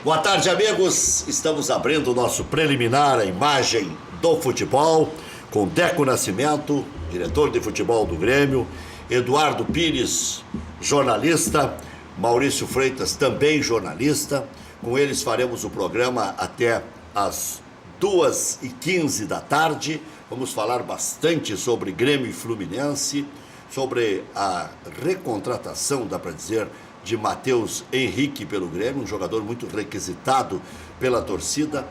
Boa tarde, amigos. Estamos abrindo o nosso preliminar, a imagem do futebol, com Deco Nascimento, diretor de futebol do Grêmio, Eduardo Pires, jornalista, Maurício Freitas, também jornalista. Com eles faremos o programa até às 2h15 da tarde. Vamos falar bastante sobre Grêmio e Fluminense, sobre a recontratação, dá para dizer, de Matheus Henrique pelo Grêmio, um jogador muito requisitado pela torcida.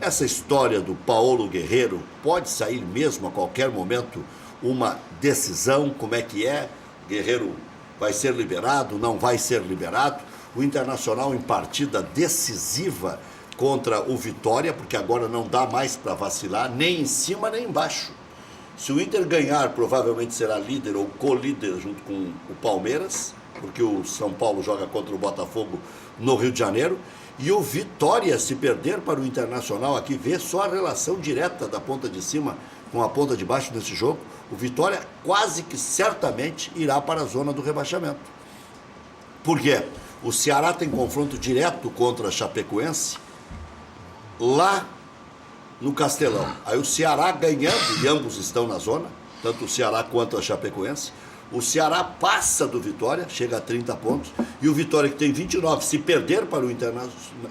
Essa história do Paulo Guerreiro pode sair mesmo a qualquer momento uma decisão, como é que é? Guerreiro vai ser liberado, não vai ser liberado? O Internacional em partida decisiva contra o Vitória, porque agora não dá mais para vacilar, nem em cima nem embaixo. Se o Inter ganhar, provavelmente será líder ou co-líder junto com o Palmeiras, porque o São Paulo joga contra o Botafogo no Rio de Janeiro, e o Vitória, se perder para o Internacional, aqui vê só a relação direta da ponta de cima com a ponta de baixo nesse jogo, o Vitória quase que certamente irá para a zona do rebaixamento. Por quê? O Ceará tem confronto direto contra a Chapecoense lá no Castelão. Aí o Ceará ganhando, e ambos estão na zona, tanto o Ceará quanto a Chapecoense. O Ceará passa do Vitória, chega a 30 pontos, e o Vitória, que tem 29, se perder para o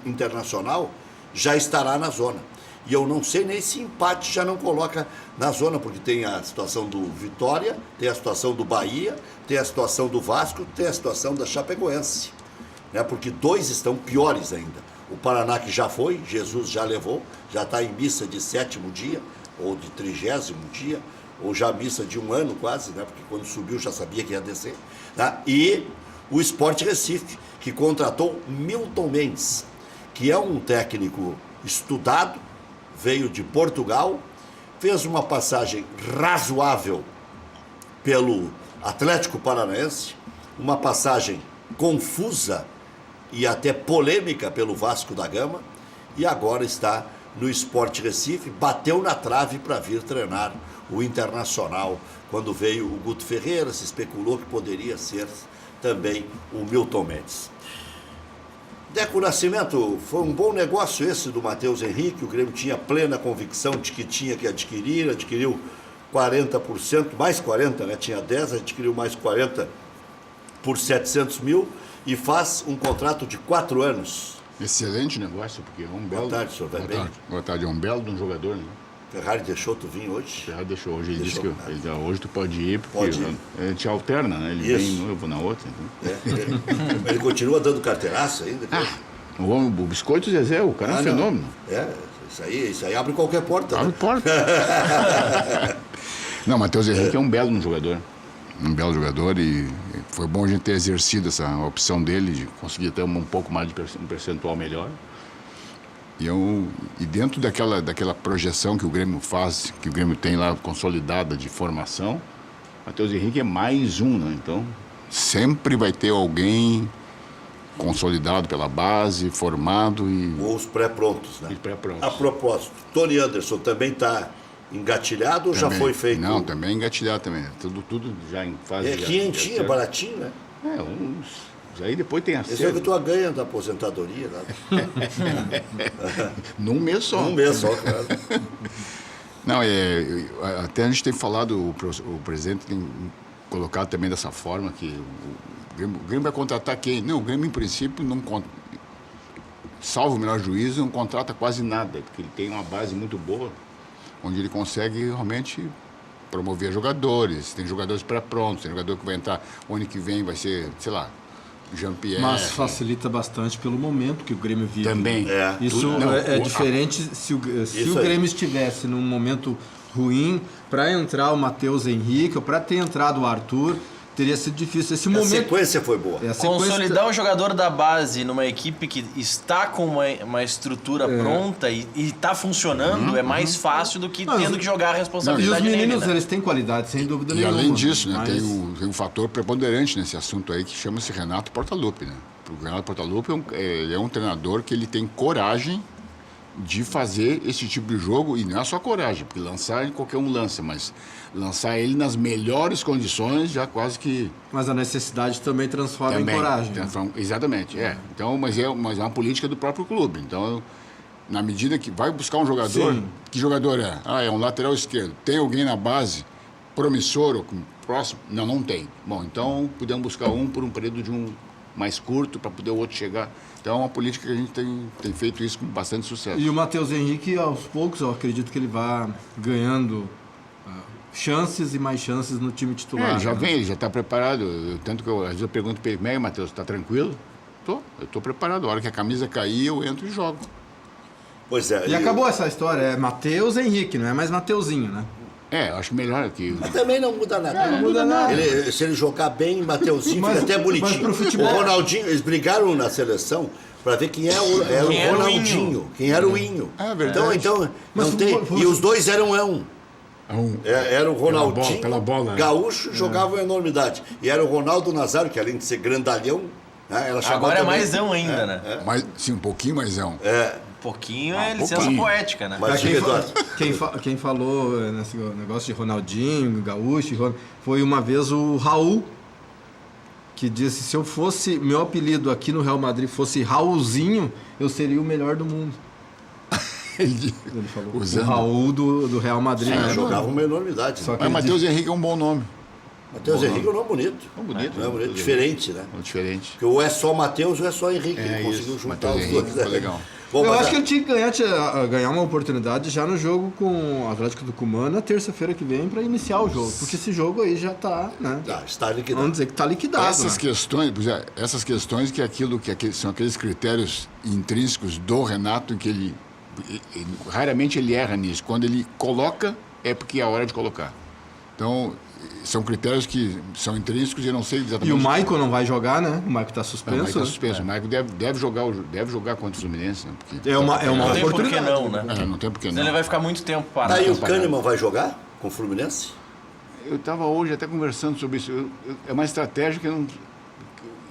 Internacional, já estará na zona. E eu não sei nem se empate já não coloca na zona, porque tem a situação do Vitória, tem a situação do Bahia, tem a situação do Vasco, tem a situação da Chapecoense. Né? Porque dois estão piores ainda. O Paraná, que já foi, Jesus já levou, já está em missa de 7º dia, ou de 30º dia, ou já missa de 1 ano quase, né? Porque quando subiu já sabia que ia descer. Tá? E o Sport Recife, que contratou Milton Mendes, que é um técnico estudado, veio de Portugal, fez uma passagem razoável pelo Atlético Paranaense, uma passagem confusa e até polêmica pelo Vasco da Gama, e agora está no Sport Recife, bateu na trave para vir treinar o Internacional. Quando veio o Guto Ferreira, se especulou que poderia ser também o Milton Mendes. Deco Nascimento, foi um bom negócio esse do Matheus Henrique. O Grêmio tinha plena convicção de que tinha que adquirir, adquiriu 40%, mais 40%, né? Tinha 10%, adquiriu mais 40% por 700 mil e faz um contrato de 4 anos. Excelente negócio, porque é um belo... Boa tarde, senhor, vai bem? Boa tarde, é um belo de um jogador, né? Ferrari deixou tu vir hoje? Ferrari deixou hoje, ele disse que hoje tu pode ir, porque pode ir. A gente alterna, né? Ele vem um, eu vou na outra. Então. Ele continua dando carteiraço ainda? O Biscoito Zezé, o cara é um fenômeno. Isso aí abre qualquer porta. Abre porta. Não, Matheus Henrique é um belo de um jogador. Um belo jogador, e foi bom a gente ter exercido essa opção dele, de conseguir ter um pouco mais de um percentual melhor. E dentro daquela projeção que o Grêmio faz, que o Grêmio tem lá consolidada de formação, Matheus Henrique é mais um, né? Então, sempre vai ter alguém consolidado pela base, formado e... Ou os pré-prontos, né? E pré-prontos. A propósito, Tony Anderson também está engatilhado ou também, já foi feito? Não, também engatilhado também. Tudo já em fase... É quentinho, baratinho, né? Aí depois tem a Esse é o que tu ganha da aposentadoria. Né? Num mês só. Num mês só, claro. Não, até a gente tem falado, o presidente tem colocado também dessa forma, que o Grêmio vai contratar quem? Não, o Grêmio, em princípio, não salvo o melhor juízo, não contrata quase nada, porque ele tem uma base muito boa, onde ele consegue realmente promover jogadores. Tem jogadores pré-prontos, tem jogador que vai entrar o ano que vem, vai ser, sei lá, Jean-Pierre. Mas facilita bastante pelo momento que o Grêmio vive. Também. Isso é diferente se o Grêmio estivesse num momento ruim, para entrar o Matheus Henrique, ou para ter entrado o Arthur, teria sido difícil. Esse momento, a sequência foi boa. Consolidar um jogador da base numa equipe que está com uma estrutura pronta e está funcionando é mais fácil do que tendo que jogar a responsabilidade nele. E os meninos, nele, né? eles têm qualidade, sem dúvida nenhuma. E além disso, né, tem um fator preponderante nesse assunto aí que chama-se Renato Portaluppi, né? O Renato Portaluppi ele é um treinador que ele tem coragem de fazer esse tipo de jogo, e não é só coragem, porque lançar qualquer um lança, mas lançar ele nas melhores condições, já quase que... Mas a necessidade também transforma em coragem. Exatamente, Então, mas é uma política do próprio clube. Então, na medida que vai buscar um jogador, Sim. que jogador é? É um lateral esquerdo. Tem alguém na base promissor ou próximo? Não tem. Bom, então podemos buscar um por um período de um mais curto para poder o outro chegar. Então é uma política que a gente tem feito isso com bastante sucesso. E o Matheus Henrique, aos poucos, eu acredito que ele vai ganhando chances e mais chances no time titular. Ele já vem, ele já está preparado. Tanto que às vezes eu pergunto para ele, Matheus, está tranquilo? Eu estou preparado. A hora que a camisa cair, eu entro e jogo. Pois é. E acabou essa história, é Matheus Henrique, não é mais Mateuzinho, né? Acho melhor que... Mas também não muda nada. Não muda nada. Se ele jogar bem, Mateuzinho Mas- fica até bonitinho. mas pro futebol- O Ronaldinho, eles brigaram na seleção para ver quem era o era o Ronaldinho, quem era o Inho. É verdade. Então Mas não tem. E os dois eram era o Ronaldinho, pela bola, né? gaúcho, jogava uma enormidade. E era o Ronaldo Nazário, que além de ser grandalhão, né, ela chamava Agora é também- maisão ainda, né? Mas, sim, um pouquinho mais Um pouquinho é licença pouquinho. poética, né? Mas, quem, Eduardo, quem falou nesse negócio de Ronaldinho, Gaúcho, foi uma vez o Raul, que disse, se eu fosse, meu apelido aqui no Real Madrid fosse Raulzinho, eu seria o melhor do mundo. Ele falou. usando. O Raul do Real Madrid. né? jogava uma enormidade. Só Né? que Mas ele Matheus Henrique é um bom nome. Matheus Henrique é um nome bonito. Bonito. Não é bonito, diferente, né? Diferente. Porque ou é só Matheus ou é só Henrique. Ele conseguiu isso. juntar Matheus os Henrique dois. ficou legal. Bom, eu mas acho que ele tinha que ganhar uma oportunidade já no jogo com o Atlético do Tucumã na terça-feira que vem para iniciar o jogo. Porque esse jogo aí já tá, né? está liquidado. Vamos dizer que tá liquidado. Essas né? questões, essas questões são aqueles critérios intrínsecos do Renato que ele raramente ele erra nisso. Quando ele coloca, é porque é a hora de colocar. Então, são critérios que são intrínsecos e eu não sei exatamente... E o Maicon não vai jogar, né? O Maicon tá O suspenso. Maicon tá né? suspenso. O Maicon deve jogar contra o Fluminense, né? Porque É uma Não tem por que oportunidade. não, né? não tem porque Senão não. ele vai ficar muito tempo parado. Aí o Kahneman vai jogar com o Fluminense? Eu estava hoje até conversando sobre isso. É uma estratégia que eu não...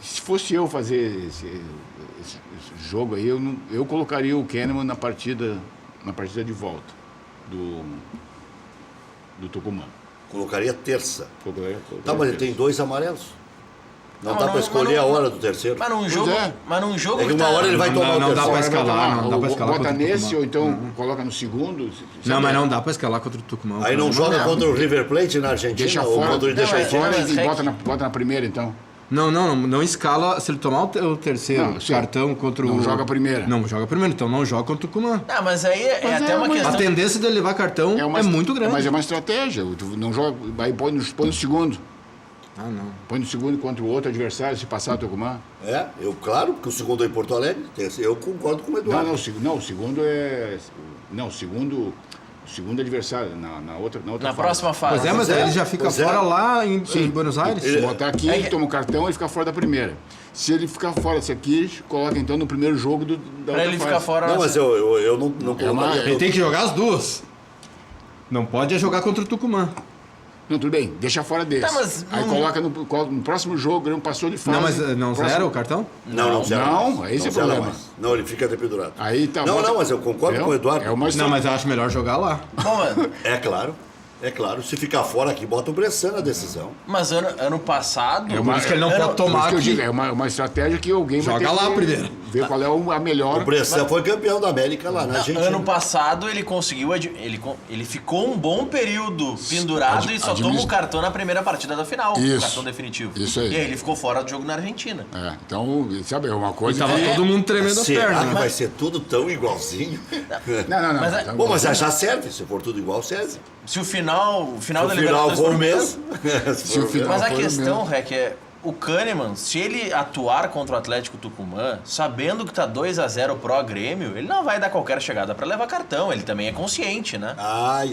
Se fosse eu fazer esse jogo aí, eu colocaria o Kahneman na partida de volta do Tucumã. Colocaria terça. Colocaria Tá, mas ele tem 2 amarelos. Não dá para escolher a hora do terceiro. Mas num jogo, é. É que uma hora ele vai tomar não o dá terceiro. pra escalar, não dá pra escalar Bota contra o nesse Tucumã. ou então coloca no segundo. Não, mas não dá pra escalar contra o Tucumã. Aí não joga contra o River Plate na Argentina? Deixa ou fora, contra o deixa Independente? fora mas e é bota na primeira, então. Não escala. Se ele tomar o terceiro Não, sim. cartão contra o. Não joga a primeira. Não, joga a primeira, então não joga contra o Tucumã. Não, mas aí é Mas até uma mas- questão. A tendência dele levar cartão é muito grande. Mas é uma estratégia. Tu não joga, aí põe no segundo. Ah, não. Põe no segundo contra o outro adversário, se passar o Tucumã. Claro, porque o segundo é em Porto Alegre. Eu concordo com o Eduardo. O segundo é. Não, o segundo adversário, na outra Na fase. próxima fase. Pois é, mas aí ele já fica Pois é. fora lá em Buenos Aires. Se botar aqui, É ele que- toma o cartão, ele fica fora da primeira. Se ele ficar fora desse aqui, coloca então no primeiro jogo da Pra outra ele fase. ficar fora. Não, mas eu não colocaria. Ele tem que jogar as duas. Não pode jogar contra o Tucumã. Não, tudo bem, deixa fora desse. Tá, mas Aí não- coloca no próximo jogo, o Grêmio passou de fase. Não, mas não Próximo- zero o cartão? Não, zero. Não, mais. esse é o zero problema. mais. Não, ele fica até pendurado. Aí tá. Não, bota- mas eu concordo com o Eduardo. É uma Não, mas eu acho melhor jogar lá. Bom, É claro. Se ficar fora aqui, bota o Bressan na decisão. mas ano passado. É Por isso que ele não pode Por tomar isso que eu aqui. digo, é uma estratégia que alguém vai Joga ter lá que primeiro. ver qual é a melhor. O Bressan foi campeão da América lá na Argentina. Ano passado ele conseguiu. Ele ficou um bom período pendurado e só toma o cartão na primeira partida da final. O Isso. cartão definitivo. Isso aí. E aí ele ficou fora do jogo na Argentina. Então, sabe, é uma E coisa. tava todo mundo tremendo as Será pernas. que né? vai ser tudo tão igualzinho? Não. Mas é- tá Bom, bom. mas já serve. Se for tudo igual, serve. Se o final Se da o final Libertadores for o for mesmo. Se o final- Mas a foi o questão, mesmo. Rec, é o Kahneman, se ele atuar contra o Atlético Tucumã, sabendo que tá 2-0 pró Grêmio, ele não vai dar qualquer chegada pra levar cartão. Ele também é consciente, né? Ai.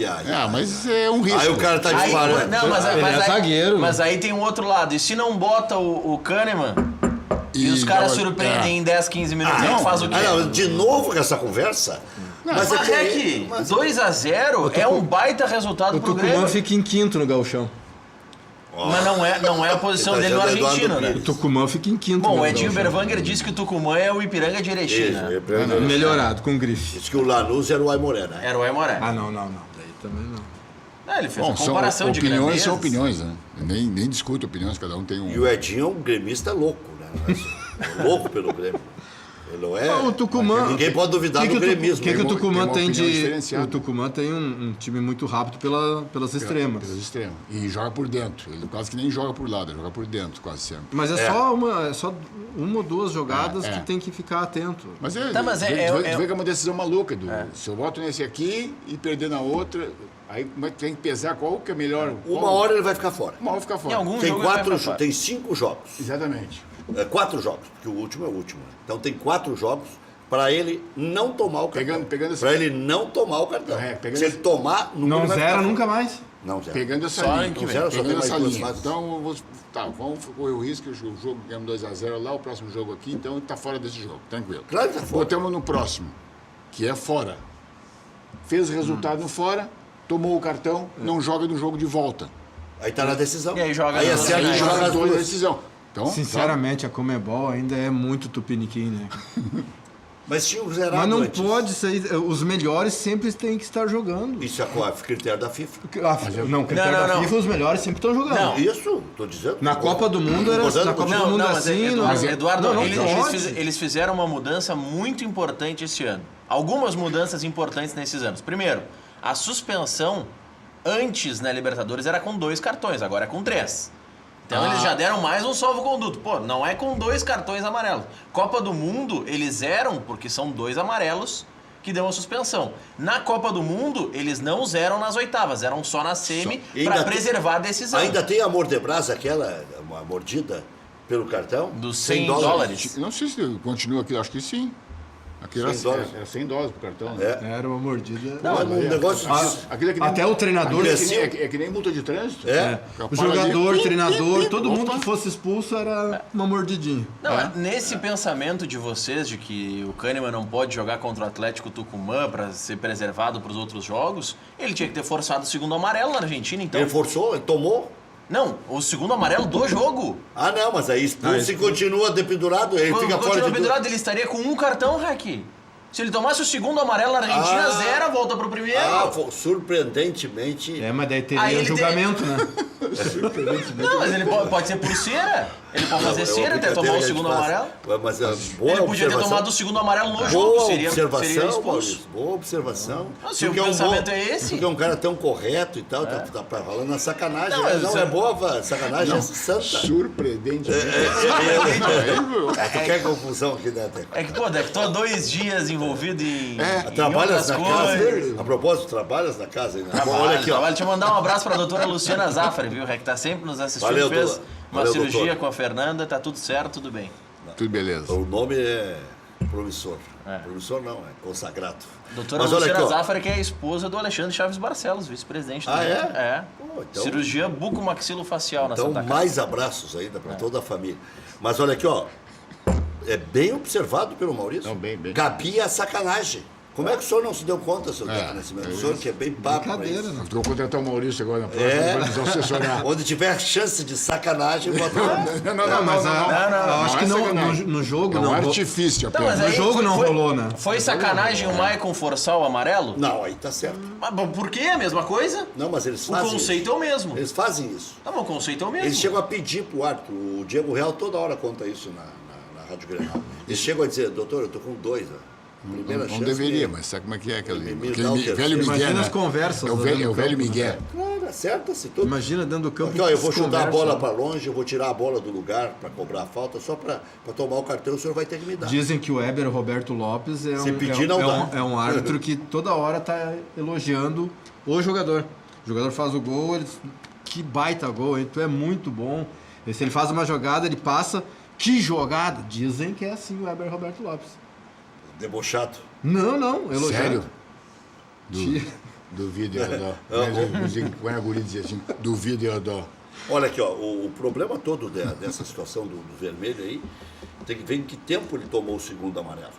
Mas é um risco. Aí o cara tá Aí, disparando. não, mas, Ele mas é aí, zagueiro. mas aí tem um outro lado. E se não bota o Kahneman e os E caras dá- surpreendem em 10, 15 minutos, ele faz o quê? Não, de novo com essa conversa? Mas é que 2-0 é um baita resultado O pro Tucumã Grêmio. fica em quinto no gauchão. Mas não é a posição Ele tá dele no dizendo Eduardo argentino, né? O Pires. Tucumã fica em quinto. Bom, o né, Edinho Gaúcho? Berwanger disse que o Tucumã é o Ipiranga de Erechim, Isso, né? Melhorado, com grife. Diz que o Lanús era o Aimoré, né? Era o Aimoré. Ah, não. Daí também não. Ele fez Bom, uma comparação de opiniões grandezas. são opiniões, né? Eu nem discuto opiniões, cada um tem um... E o Edinho é um gremista louco, né? Louco pelo Grêmio. Ele não é... O Tucumã... Ninguém pode duvidar do gremismo. O que o Tucumã tem uma tem opinião de... diferenciada. O Tucumã tem um time muito rápido pelas extremas. Pelos extremos. E joga por dentro. Ele quase que nem joga por lado, ele joga por dentro quase sempre. Mas é só uma ou duas jogadas que tem que ficar atento. Mas Tá, mas tu vê que é uma decisão maluca. Se eu boto nesse aqui e perder na outra, aí tem que pesar qual que é melhor. Uma hora ele vai ficar fora. Uma hora ficar fora. Em algum Tem jogo ele vai pra fora. tem 5 jogos. Exatamente. 4 jogos, porque o último é o último. Então tem 4 jogos para ele não tomar o cartão. Pegando esse- Para ele não tomar o cartão. pegando Se ele esse- tomar, Não ele vai zera ficar nunca mais. fora. Não zera. Pegando essa Só linha. ano que vem. Zero, só tem Pegando mais essa 2 linha. fases. Então, vamos correr o risco, o jogo ganhamos 2-0 lá, o próximo jogo aqui, então tá fora desse jogo, tranquilo. Claro que tá fora. Botamos no próximo, que é fora. Fez resultado no fora, tomou o cartão, não joga no jogo de volta. Aí tá na decisão. E aí joga Aí nas acerta e finais. joga Joga as dois na duas. decisão. Então, Sinceramente, a Comebol ainda é muito tupiniquim, né? Mas tinha o zerado Mas não antes. pode ser... Os melhores sempre têm que estar jogando. Isso é qual? critério da FIFA. Não, critério Não, da não. FIFA, os melhores sempre estão jogando. Não. Isso, tô dizendo. Na Copa do Mundo era Concordando na Copa contigo. do Mundo mas assim. Eduardo, não eles, pode. eles fizeram uma mudança muito importante esse ano. Algumas mudanças importantes nesses anos. Primeiro, a suspensão antes na Libertadores era com 2 cartões, agora é com 3. Então eles já deram mais um salvo-conduto. Pô, não é com 2 cartões amarelos. Copa do Mundo, eles eram, porque são 2 amarelos que deu a suspensão. Na Copa do Mundo, eles não zeram nas oitavas, eram só na semi E ainda para tem- preservar a decisão. Ainda tem a Mordebras, aquela uma mordida pelo cartão? Dos 100 dólares. não sei se continua aqui, acho que sim. Aqui era 100 dólares. era 100 dólares pro cartão. Né? Era uma mordida. Não, é um negócio disso. Aquilo é que nem- Até o treinador. aquilo é que nem multa de trânsito. É. O jogador, o treinador, todo mundo Opa. que fosse expulso era uma mordidinha. Não, nesse pensamento de vocês de que o Kahneman não pode jogar contra o Atlético Tucumã para ser preservado para os outros jogos, ele tinha que ter forçado o segundo amarelo na Argentina, então. Ele forçou, ele tomou. Não, o segundo amarelo do jogo. Ah, não, mas aí expulso e continua dependurado, ele fica fora Continua de pendurado, ele estaria com um cartão, Rack. Se ele tomasse o segundo amarelo na Argentina, zera, volta pro primeiro. Surpreendentemente. Mas daí Aí teria ele julgamento, né? Não, mas ele pode ser por cera. Ele pode fazer cera até tomar o segundo amarelo. Mas é boa Ele podia ter observação. tomado o segundo amarelo no jogo, Boa seria observação, expulso. Maurício. Boa observação. Se o Porque pensamento é esse. Porque é um cara tão correto e tal, tá falando na sacanagem. Não, Não, mas não você- é boa, sacanagem é santa. Surpreendente. Tu quer confusão aqui, né, Teco? É que, pô, deve estar 2 dias envolvido em Trabalhas outras na coisas. casa? A propósito, trabalhas na casa ainda? Bom, olha aqui, ó. Trabalho. Deixa eu mandar um abraço pra doutora Luciana Zaffari, viu? Que tá sempre nos assistindo. Valeu, fez doutora. uma Valeu, cirurgia doutora. com a Fernanda, tá tudo certo, tudo bem. Tudo beleza. O nome é promissor. É. Promissor não, é consagrado. Doutora Mas olha Luciana aqui, ó. Zaffari, que é a esposa do Alexandre Chaves Barcelos, vice-presidente Ah, também. é? Pô, então- Cirurgia bucomaxilofacial na Então, Santa Casa. mais abraços ainda para toda a família. Mas olha aqui, ó. É bem observado pelo Maurício. Não, bem. Cabia a sacanagem. Como é que o senhor não se deu conta, seu Teco Nascimento? O senhor que é bem papo. Brincadeira, mas- né? Vou contratar o Maurício agora na próxima É. para nos assessorar. Onde tiver chance de sacanagem, bota Não, Mas eu acho que é no sacanagem. jogo É um não. artifício Então, mas apenas. aí No jogo não rolou, né? Foi sacanagem o Maicon forçar o amarelo? Não, aí tá certo. Mas por quê? A mesma coisa? Não, mas eles O fazem conceito isso. é o mesmo. Eles fazem isso. Não, mas o conceito é o mesmo. Eles chegam a pedir pro árbitro. O Diego Real toda hora conta isso na Rádio Grenal. Eles chegam a dizer, doutor, eu tô com 2. Primeira Não chance. deveria, que- mas sabe como é que é aquele, Me aquele dá o velho terceiro. Miguel, Imagina né? as conversas É o lá velho, no é o velho campo, né? Miguel. Claro, acerta-se tudo. Imagina dentro do campo. Aqui, ó, eu vou que chutar a conversa, bola né? para longe, eu vou tirar a bola do lugar para cobrar a falta, só para tomar o cartão, o senhor vai ter que me dar. Dizem que o Weber Roberto Lopes é Se um, pedir, é, não é dá. um, é um árbitro que toda hora tá elogiando o jogador. O jogador faz o gol, ele diz, que baita gol, hein? Tu é muito bom. E se ele faz uma jogada, ele passa. Que jogada! Dizem que é assim o Weber Roberto Lopes. Debochado. Não, elogiando. Sério? Duvido, Eodó. Quando a guria dizia assim, duvido, Eodó. Olha aqui, ó, o problema todo dessa situação do vermelho aí, tem que ver em que tempo ele tomou o segundo amarelo.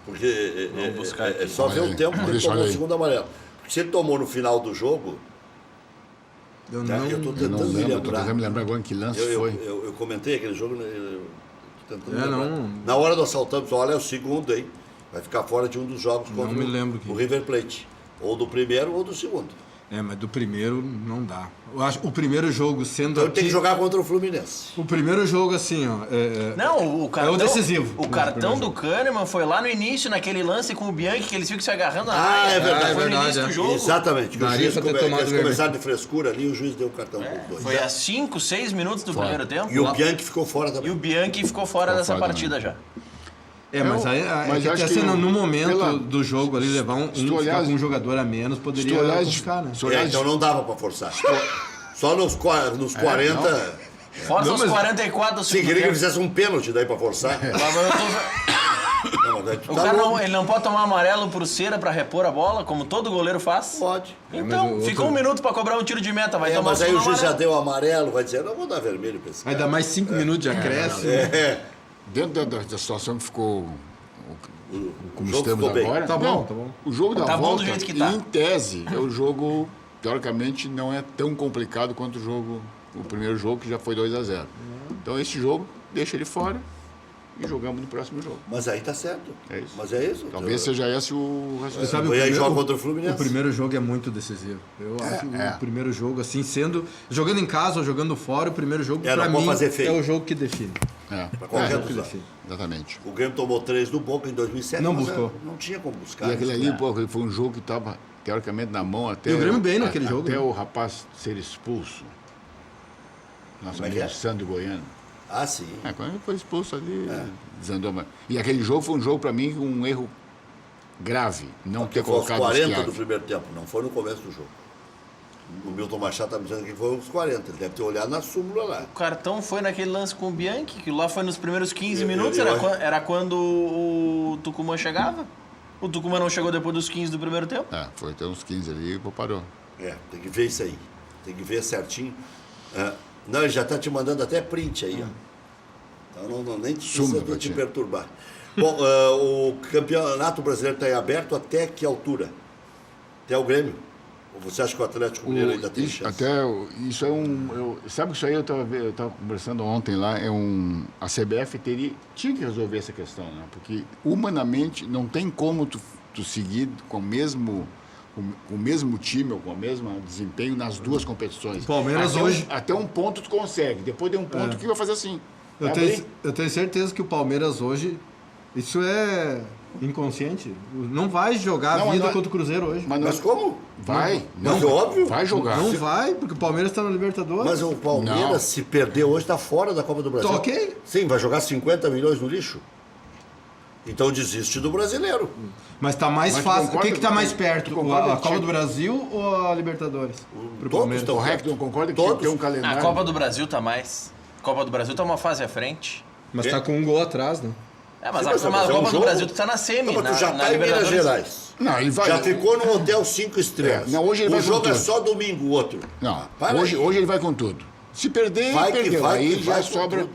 Porque Vamos buscar aqui. só ver Olha o tempo que ele Maurício, tomou olha o aí. segundo amarelo. Porque se ele tomou no final do jogo, Eu Né? não... Eu tô Eu tentando não me lembro, tô lembrar. tentando me lembrar agora em que lance foi. Eu comentei aquele jogo, né? Tô tentando me lembrar. não... Na hora do assaltamos, olha, é o segundo, hein? Vai ficar fora de um dos jogos Não contra me lembro quem. o River Plate. Ou do primeiro ou do segundo. Mas do primeiro não dá. Eu acho o primeiro jogo sendo Então aqui... tem que jogar contra o Fluminense. O primeiro jogo, assim, ó... Não, o cartão. É o decisivo. O cartão do Kahneman foi lá no início, naquele lance com o Bianchi, que eles ficam se agarrando na Ah, área. é verdade. Foi no É início do verdade, jogo. Exatamente. Que o Daria juiz pra ter tomado eles vermelho. começaram de frescura ali, o juiz deu o cartão para os dois. Foi a 5, 6 minutos do primeiro tempo. E o Bianchi ficou fora E também. o Bianchi ficou fora Ficou dessa fora partida já. Mas aí mas é acho que, que assim, no momento pela- do jogo ali, levar se tu ficar olhar- com um jogador a menos, Se poderia tu olhar, complicar, né? se tu olhar- Então não dava para forçar. Só nos 40... Força Não, os mas- 44 do Sim, segundo queria que tempo. fizesse um pênalti daí para forçar. Mas eu tô- Não, mas daí tu O tá cara louco. ele não pode tomar amarelo por cera pra repor a bola, como todo goleiro faz? Pode. Então, mas o ficou um minuto pra cobrar um tiro de meta, vai tomar Mas o aí o segundo juiz já amarelo. deu amarelo, vai dizer, não vou dar vermelho pra esse Vai cara. dar mais 5 minutos de acréscimo. Dentro da situação que ficou como jogo estamos ficou bem. agora. Tá bom, não, tá bom. O jogo da Tá bom do volta, jeito que tá. em tese, é o jogo, teoricamente, não é tão complicado quanto o primeiro jogo, que já foi 2-0. Então, esse jogo, deixa ele fora e jogamos no próximo jogo. Mas aí tá certo. É isso. Mas é isso. Talvez seja esse o Você raciocínio. sabe, E aí joga contra o Fluminense. O primeiro jogo é muito decisivo. Eu acho o primeiro jogo, assim, jogando em casa ou jogando fora, o primeiro jogo, não pra pode mim, fazer feio. é o jogo que define. Pra qualquer que dos define. Exatamente. O Grêmio tomou 3 do Boca em 2007. Não mas buscou. Não tinha como buscar. E aquele isso. ali, pô, foi um jogo que estava, teoricamente, na mão até... E o Grêmio bem naquele jogo, Até né? o rapaz ser expulso. Nosso Como é que amigo é? Sandro Goiano. Ah, sim. Quando ele foi expulso ali, desandou. E aquele jogo foi um jogo, para mim, com um erro grave. Não ter Foi aos colocado o 40 Schiavi. do primeiro tempo, não foi no começo do jogo. O Milton Machado tá me dizendo que foi aos 40. Ele deve ter olhado na súmula lá. O cartão foi naquele lance com o Bianchi, que lá foi nos primeiros 15 Eu- minutos, eu era, acho- era quando o Tucumã chegava. O Tucumã não chegou depois dos 15 do primeiro tempo. Foi até uns 15 ali e parou. Tem que ver isso aí. Tem que ver certinho. Não, ele já está te mandando até print aí, ó. Então não, nem precisa Suma, de te Vatinho. perturbar. Bom, o campeonato brasileiro está em aberto até que altura? Até o Grêmio? Ou você acha que o Atlético Mineiro ainda tem chance? Isso é sabe que isso aí eu estava conversando ontem lá, a CBF tinha que resolver essa questão, né? Porque humanamente não tem como tu seguir com o mesmo time ou com o mesmo desempenho nas duas competições. O Palmeiras Até hoje- até um ponto tu consegue, depois de um ponto que vai fazer assim. Eu Vai tenho, abrir. eu tenho certeza que o Palmeiras hoje, isso é inconsciente, não vai jogar Não, a vida mas- contra o Cruzeiro hoje. Mas como? Vai. Mas é óbvio. Vai jogar. Não vai, porque o Palmeiras está na Libertadores. Mas o Palmeiras, Não. se perder hoje, está fora da Copa do Brasil. Tá ok. Sim, vai jogar 50 milhões no lixo. Então desiste do brasileiro. Mas tá mais Mas tu fácil. O concorda que tá com- mais tu perto? concorda A que Copa tinha- do Brasil ou a Libertadores? Pro Todos Palmeiras. estão Correto, não concorda que tinha que ter um Todos. calendário. A Copa do Brasil tá mais. A Copa do Brasil tá uma fase à frente. Mas tá com um gol atrás, né? Mas Sim, a mas é um Copa do jogo. Brasil tu tá na semi, Não, mas tu na, já na está em Minas Libertadores. Gerais. Não, ele vai. Já ficou num hotel 5 estrelas. Não, hoje ele o vai com jogo é tudo. só domingo, o outro. Não, Para hoje aí. ele vai com tudo. Se perder, Vai que perdeu. vai, Aí que já vai com sobra tudo.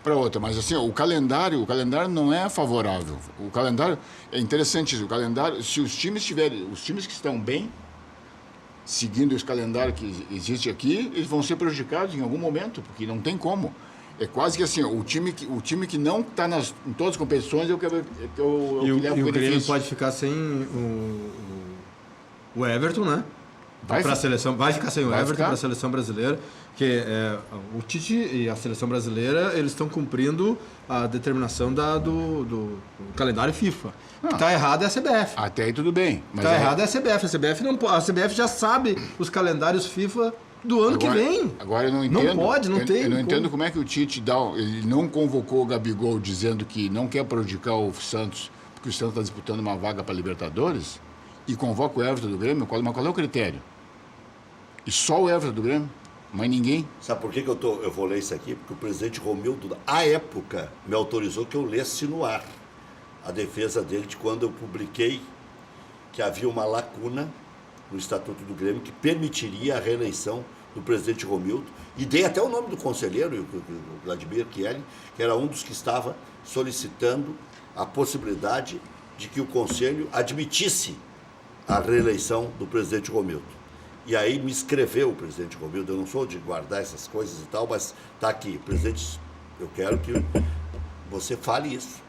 para outra. Mas assim, o calendário não é favorável. O calendário é interessante isso. O calendário, se os times que estão bem, seguindo esse calendário que existe aqui, eles vão ser prejudicados em algum momento, porque não tem como. É quase que assim, o time que não está em todas as competições é o que leva E o Grêmio benefício. pode ficar sem o Everton, né? Vai Pra fi- seleção, vai ficar sem o Vai Everton ficar. para a seleção brasileira, que o Tite e a seleção brasileira eles estão cumprindo a determinação do calendário FIFA. O que está errado é a CBF. Até aí tudo bem. Mas Está aí- errado é a CBF. A CBF já sabe os calendários FIFA do ano que vem. Agora eu não Não entendo. pode, não tem Eu não como. entendo como é que o Tite ele não convocou o Gabigol dizendo que não quer prejudicar o Santos, porque o Santos está disputando uma vaga para Libertadores, e convoca o Everton do Grêmio. Qual é o critério? E só o Everton do Grêmio? Mas ninguém? Sabe por que eu vou ler isso aqui? Porque o presidente Romildo, à época, me autorizou que eu lesse no ar a defesa dele de quando eu publiquei que havia uma lacuna no Estatuto do Grêmio que permitiria a reeleição do presidente Romildo. E dei até o nome do conselheiro, o Vladimir Chielli, que era um dos que estava solicitando a possibilidade de que o conselho admitisse a reeleição do presidente Romildo. E aí me escreveu o presidente Romildo, eu não sou de guardar essas coisas e tal, mas está aqui, presidente, eu quero que você fale isso.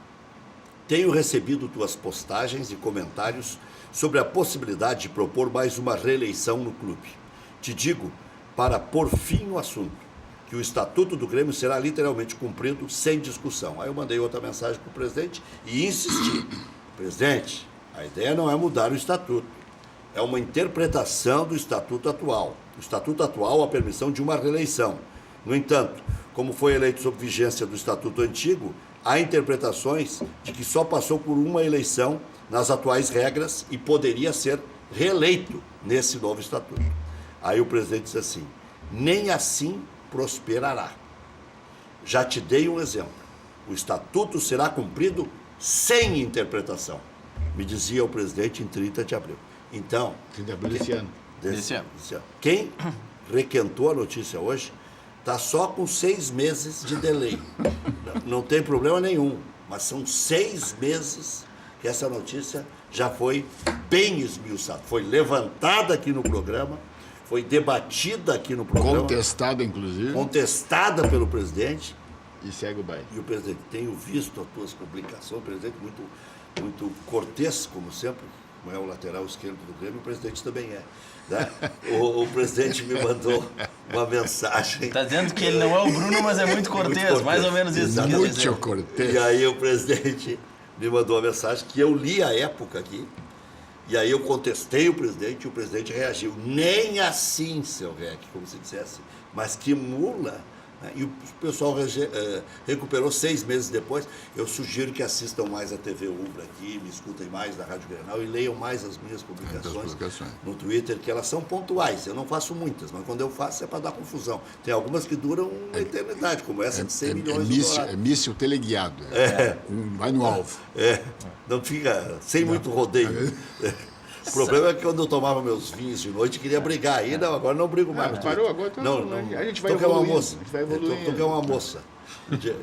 Tenho recebido tuas postagens e comentários sobre a possibilidade de propor mais uma reeleição no clube. Te digo, para pôr fim no assunto, que o Estatuto do Grêmio será literalmente cumprido sem discussão. Aí eu mandei outra mensagem para o presidente e insisti. Presidente, a ideia não é mudar o Estatuto. É uma interpretação do Estatuto atual. O Estatuto atual, a permissão de uma reeleição. No entanto, como foi eleito sob vigência do Estatuto antigo, há interpretações de que só passou por uma eleição nas atuais regras e poderia ser reeleito nesse novo Estatuto. Aí o presidente disse assim, nem assim prosperará. Já te dei um exemplo. O Estatuto será cumprido sem interpretação, me dizia o presidente em 30 de abril. Então, 30 de abril desse ano. Desse ano. Quem requentou a notícia hoje está só com 6 meses de delay. Não tem problema nenhum, mas são 6 meses que essa notícia já foi bem esmiuçada. Foi levantada aqui no programa, foi debatida aqui no programa. Contestada, inclusive. Contestada pelo presidente. E segue o baile. E o presidente, tenho visto as tuas publicações, o presidente muito cortês, como sempre, como é o lateral esquerdo do Grêmio, o presidente também é. Né? O presidente me mandou uma mensagem. Está dizendo que ele não é o Bruno, mas é muito cortês, mais ou menos isso. Muito cortês. E aí o presidente me mandou uma mensagem que eu li à época aqui, e aí eu contestei o presidente e o presidente reagiu. Nem assim, seu Rec, como se dissesse, mas que mula. E o pessoal recuperou 6 meses depois. Eu sugiro que assistam mais a TV Ubra aqui, me escutem mais na Rádio Grenal e leiam mais as minhas publicações no Twitter, que elas são pontuais. Eu não faço muitas, mas quando eu faço é para dar confusão. Tem algumas que duram uma eternidade, como essa de 100 milhões de dólares. É míssil teleguiado. Vai no alvo. Não fica sem muito rodeio. O problema é que quando eu tomava meus vinhos de noite, queria brigar. Aí não, agora não brigo mais. Parou, agora a gente vai evoluindo. A gente vai evoluindo. Tu é uma moça.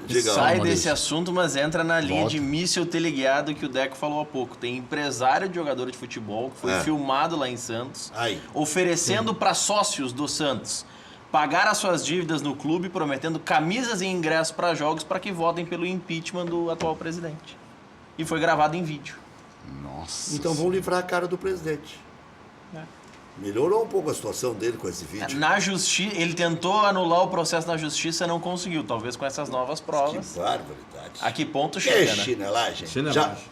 Diga, sai desse assunto, mas entra na linha de míssil teleguiado que o Deco falou há pouco. Tem empresário de jogador de futebol que foi filmado lá em Santos, oferecendo para sócios do Santos pagar as suas dívidas no clube, prometendo camisas e ingressos para jogos para que votem pelo impeachment do atual presidente. E foi gravado em vídeo. Nossa. Então vão livrar a cara do presidente. Melhorou um pouco a situação dele com esse vídeo. Na justiça, ele tentou anular o processo na justiça, não conseguiu. Talvez com essas novas provas. Que barbaridade. A que ponto chega, Que chinelagem. Chinelagem.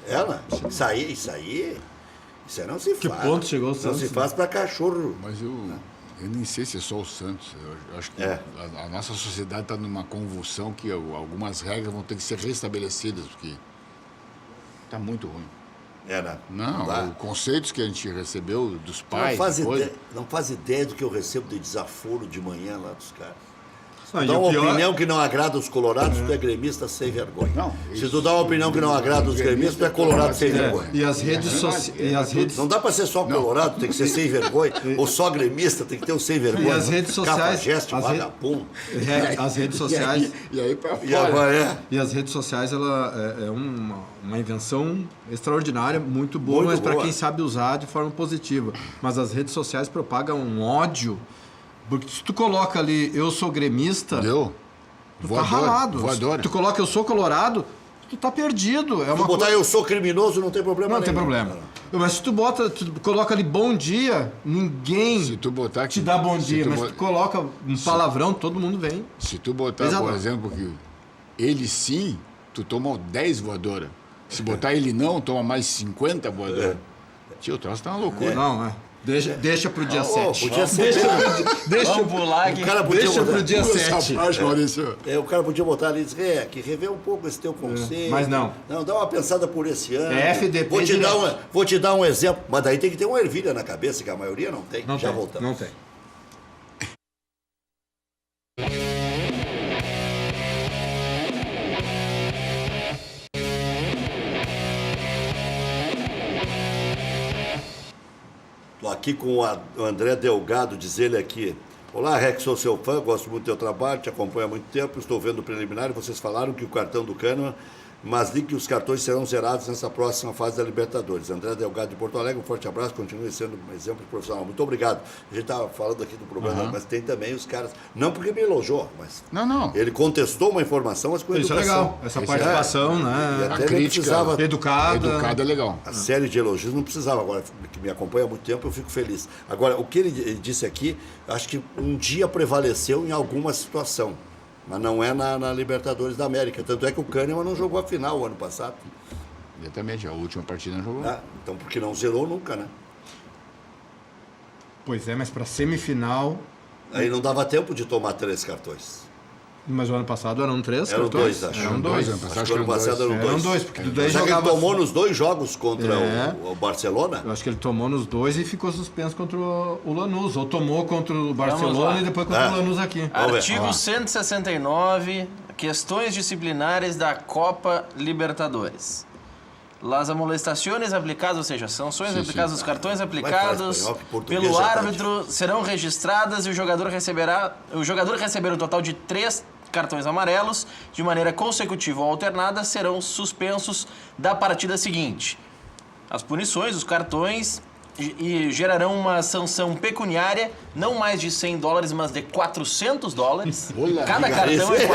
Isso aí não se faz. Que ponto chegou o Santos? Não se faz para cachorro. Mas eu nem sei se é só o Santos. Eu acho que a nossa sociedade está numa convulsão que algumas regras vão ter que ser restabelecidas, porque está muito ruim. Não, os conceitos que a gente recebeu dos pais... Não faz ideia do que eu recebo de desaforo de manhã lá dos caras. Não, dá uma opinião que não agrada os colorados, tu é gremista sem vergonha. Não, se tu dá uma opinião que não agrada os gremistas, tu é colorado sem vergonha. E as redes sociais... Não dá para ser só colorado, tem que ser sem vergonha. Ou só gremista, tem que ter o sem vergonha. E as redes sociais... Cafajeste, vagabundo. As redes sociais... E aí para fora. E agora E as redes sociais, ela é uma invenção extraordinária, muito boa, Muito mas para boa. quem sabe usar de forma positiva. Mas as redes sociais propagam um ódio, porque se tu coloca ali, eu sou gremista, tu tá ralado. Voadora. Se tu coloca eu sou colorado, tu tá perdido. Se botar eu sou criminoso, não tem problema Não tem problema. Mas se tu coloca ali bom dia, ninguém Se tu botar te dá bom dia. Mas se tu coloca um palavrão, todo mundo vem. Se tu botar, por exemplo, que ele sim, tu toma 10 voadoras. Se botar ele não, toma mais 50 voadoras. Tio, o troço tá uma loucura. Não, Deixa pro dia 7. Podia ser Vamos pular aqui. O cara podia Deixa botar, pro dia 7. Maurício. o cara podia botar ali e dizer, que rever um pouco esse teu conceito. Mas não. Não, dá uma pensada por esse ano. FDP Vou te dar um exemplo, mas daí tem que ter uma ervilha na cabeça, que a maioria não tem. Já voltamos. Não tem. Estou aqui com o André Delgado, diz ele aqui. Olá, Rex, sou seu fã, gosto muito do teu trabalho, te acompanho há muito tempo, estou vendo o preliminar e vocês falaram que o cartão do Kahneman mas li que os cartões serão zerados nessa próxima fase da Libertadores. André Delgado de Porto Alegre, um forte abraço, continue sendo um exemplo profissional. Muito obrigado. A gente estava falando aqui do problema, mas tem também os caras, não porque me elogiou, mas Não. ele contestou uma informação, mas com Isso é educação. legal, essa participação, E né? até A ele crítica precisava... Educada. é legal. A série de elogios não precisava, agora que me acompanha há muito tempo, eu fico feliz. Agora, o que ele disse aqui, acho que um dia prevaleceu em alguma situação, mas não é na Libertadores da América. Tanto é que o Kahneman não jogou a final o ano passado. Exatamente, a última partida não jogou. Então, porque não zerou nunca, né? Pois é, mas para semifinal. Aí não dava tempo de tomar 3 cartões. Mas o ano passado eram 3 Eram cartões? 2, acho. Eram 2. ano passado. Acho que o ano passado eram 2. Eram 2, porque daí Já que ele jogava. tomou nos 2 jogos contra É. o Barcelona. Eu acho que ele tomou nos 2 e ficou suspenso contra o Lanús. Ou tomou contra o lá. Barcelona e depois contra o Lanús aqui. Vamos ver. Artigo 169, questões disciplinares da Copa Libertadores. Las amonestações aplicadas, ou seja, sanções aplicadas aos cartões aplicados espanhol, que português pelo já tá árbitro serão registradas e o jogador receberá um total de 3 cartões amarelos de maneira consecutiva ou alternada serão suspensos da partida seguinte. As punições, os cartões e gerarão uma sanção pecuniária não mais de $100, mas de $400. Olha, Cada cartão é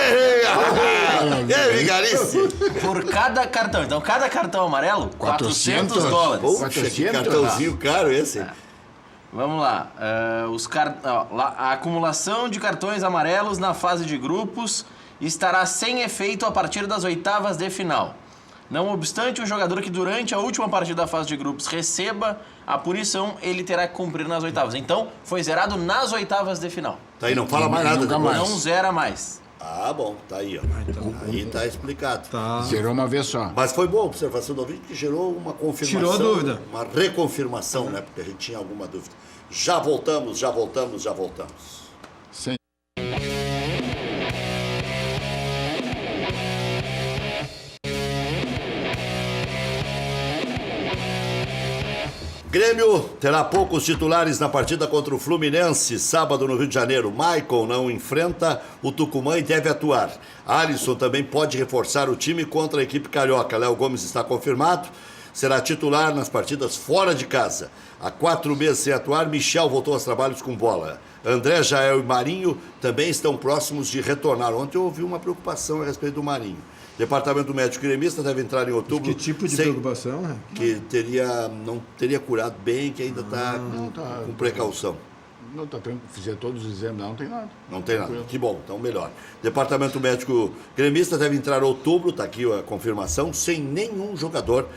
Vigarice! por cada cartão. Então, cada cartão amarelo, $400. Puxa, que cartãozinho caro esse. Vamos lá. A acumulação de cartões amarelos na fase de grupos estará sem efeito a partir das oitavas de final. Não obstante, o jogador que durante a última partida da fase de grupos receba a punição, ele terá que cumprir nas oitavas. Então, foi zerado nas oitavas de final. Tá aí, não fala mais nada. Nunca depois. mais. Não zera mais. Ah, bom, tá aí, ó. Aí tá explicado. Tá. Zerou uma vez só. Mas foi boa a observação do ouvinte que gerou uma confirmação. Tirou a dúvida. Uma reconfirmação, né? Porque a gente tinha alguma dúvida. Já voltamos. Sem Grêmio terá poucos titulares na partida contra o Fluminense, sábado no Rio de Janeiro. Maicon não enfrenta o Tucumã e deve atuar. Alisson também pode reforçar o time contra a equipe carioca. Léo Gomes está confirmado, será titular nas partidas fora de casa. Há 4 meses sem atuar, Michel voltou aos trabalhos com bola. André, Jael e Marinho também estão próximos de retornar. Ontem eu ouvi uma preocupação a respeito do Marinho. Departamento médico gremista deve entrar em outubro. Que tipo de sem- preocupação, né? Que não teria curado bem, que ainda está com precaução. Não tá tranquilo, fizer todos os exames lá, não tem nada. Não tem nada. Que bom, então melhor. Departamento médico gremista deve entrar em outubro, está aqui a confirmação, sem nenhum jogador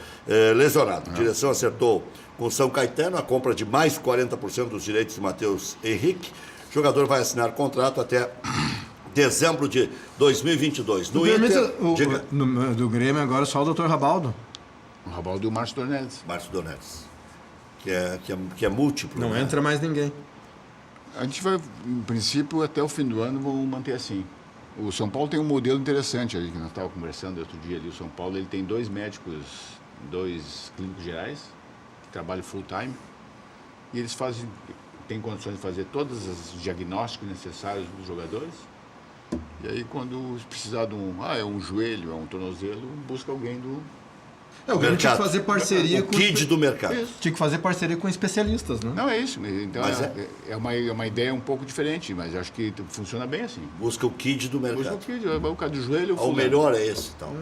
lesionado. A direção acertou com o São Caetano a compra de mais 40% dos direitos de Matheus Henrique. O jogador vai assinar contrato até dezembro de 2022. No Inter, diga, Do Grêmio agora só o Dr. Rabaldo. O Rabaldo e o Márcio Dornelles. Márcio Donelis, que é múltiplo. Não né? entra mais ninguém. A gente vai, em princípio, até o fim do ano, vamos manter assim. O São Paulo tem um modelo interessante ali, que nós estávamos conversando outro dia ali. O São Paulo ele tem 2 médicos, 2 clínicos gerais, que trabalham full time, e eles têm condições de fazer todos os diagnósticos necessários dos jogadores. E aí, quando precisar de é um joelho, é um tornozelo, busca alguém do... O Grêmio tinha que mercado. fazer parceria O kid do mercado. Tinha que fazer parceria com especialistas, né? Não, é isso. Então, Mas é uma ideia um pouco diferente, mas acho que funciona bem assim. Busca o kid do Busca mercado. o kid, o cara do joelho... O fulano. melhor é esse, então.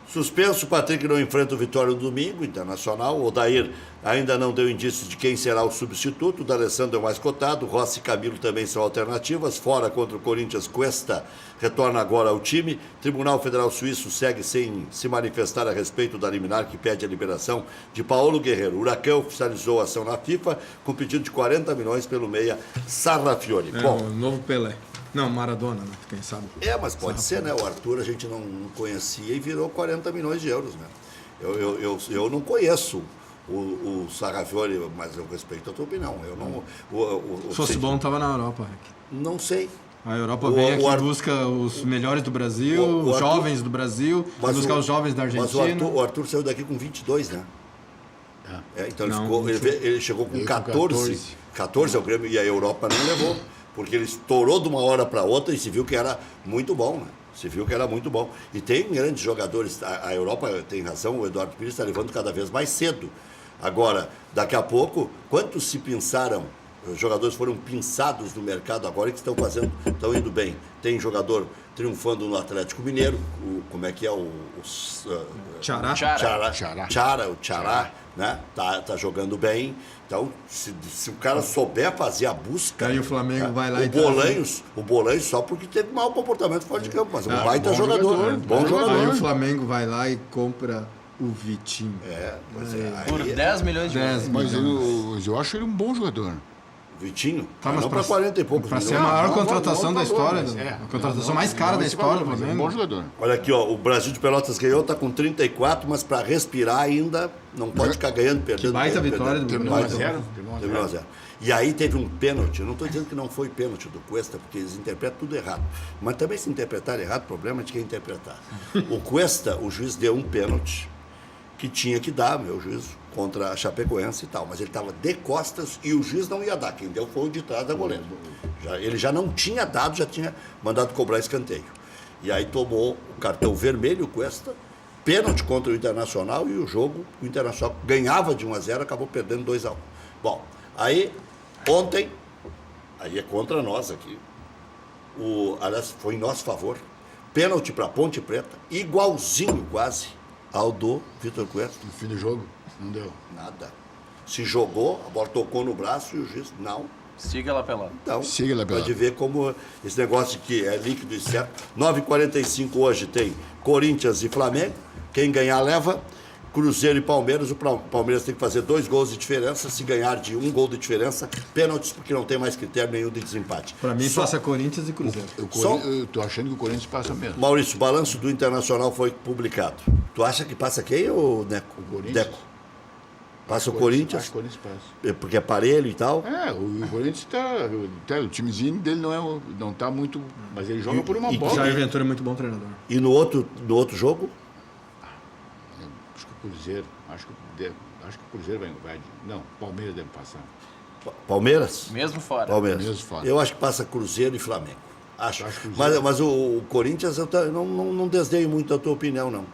Suspenso, Patrick não enfrenta o Vitória no domingo, Internacional. O Odair ainda não deu indícios de quem será o substituto. O D'Alessandro é o mais cotado. Rossi e Camilo também são alternativas. Fora contra o Corinthians, Cuesta retorna agora ao time. Tribunal Federal Suíço segue sem se manifestar a respeito da liminar que pede a liberação de Paulo Guerreiro. O Huracão oficializou a ação na FIFA com pedido de 40 milhões pelo meia Sarrafiore. Bom, O novo Pelé. Não, Maradona, né? Quem sabe. mas pode ser, né? O Arthur a gente não conhecia e virou 40 milhões de euros, né? Eu não conheço o Sarrafiore, mas eu respeito a tua opinião. Eu não... Se fosse bom, tava na Europa, Rick. Não sei. A Europa vem aqui e busca os melhores do Brasil, O os Arthur- jovens do Brasil, buscar os jovens da Mas Argentina. o Arthur saiu daqui com 22, né? Então Não, ele chegou com Ele com 14. 14 é o Grêmio e a Europa não levou. Porque ele estourou de uma hora para outra e se viu que era muito bom, né? Se viu que era muito bom. E tem grandes jogadores. A Europa tem razão, o Eduardo Pires está levando cada vez mais cedo. Agora, daqui a pouco, quantos se pinçaram? Os jogadores foram pinçados no mercado agora e que estão indo bem. Tem jogador triunfando no Atlético Mineiro, como é que é o Tchará. O Tchará, né? Tá jogando bem. Então, se o cara souber fazer a busca... Aí o Flamengo vai lá o Bolanhos só porque teve mau comportamento fora de campo, mas um baita bom jogador. Bom jogador. Aí o Flamengo vai lá e compra o Vitinho. Por 10 milhões de euros. Mas eu acho ele um bom jogador. Vitinho? Tá, mas não para 40 e poucos Para ser a milhões. maior contratação da história. A A contratação mais cara da história do mas é um Flamengo. bom jogador. Olha aqui, ó, o Brasil de Pelotas ganhou, tá com 34, mas para respirar ainda não pode ficar ganhando, perdendo. Que baita vitória do Terminou a Brasil. zero. Terminou a 0. E aí teve um pênalti, eu não estou dizendo que não foi pênalti do Cuesta, porque eles interpretam tudo errado. Mas também se interpretar errado, o problema é de quem interpretar. O Cuesta, o juiz deu um pênalti que tinha que dar, meu juízo, contra a Chapecoense e tal. Mas ele estava de costas e o juiz não ia dar. Quem deu foi o de trás da goleira. Ele já não tinha dado, já tinha mandado cobrar escanteio. E aí tomou o cartão vermelho, o Cuesta, pênalti contra o Internacional e o Internacional ganhava de 1-0, acabou perdendo 2-1. Bom, aí ontem, aí é contra nós aqui, aliás, foi em nosso favor, pênalti para Ponte Preta, igualzinho quase ao do Vitor Cuesta. No fim do jogo, não deu. Nada. Se jogou, a bola tocou no braço e o juiz, não. Siga lá pelado. Então, Siga lá, pode ver como esse negócio que é líquido e certo. 9h45 hoje tem Corinthians e Flamengo. Quem ganhar leva. Cruzeiro e Palmeiras. O Palmeiras tem que fazer 2 gols de diferença. Se ganhar de 1 gol de diferença, pênaltis, porque não tem mais critério nenhum de desempate. Para mim, passa Corinthians e Cruzeiro. Eu tô achando que o Corinthians passa mesmo. Maurício, o balanço do Internacional foi publicado. Tu acha que passa quem, ou Neco? O Corinthians. Deco. Passa o Corinthians? Acho que o Corinthians passa. Porque é parelho e tal. O Corinthians o timezinho dele não tá muito, mas ele joga por uma e bola. Jair Ventura é muito bom treinador. E no outro jogo? Acho que o Cruzeiro, acho que o Cruzeiro vai. Não, Palmeiras deve passar. Palmeiras? Mesmo fora. Palmeiras. Mesmo fora. Eu acho que passa Cruzeiro e Flamengo. Acho. Cruzeiro. Mas o Corinthians, eu não desdenho muito a tua opinião, não.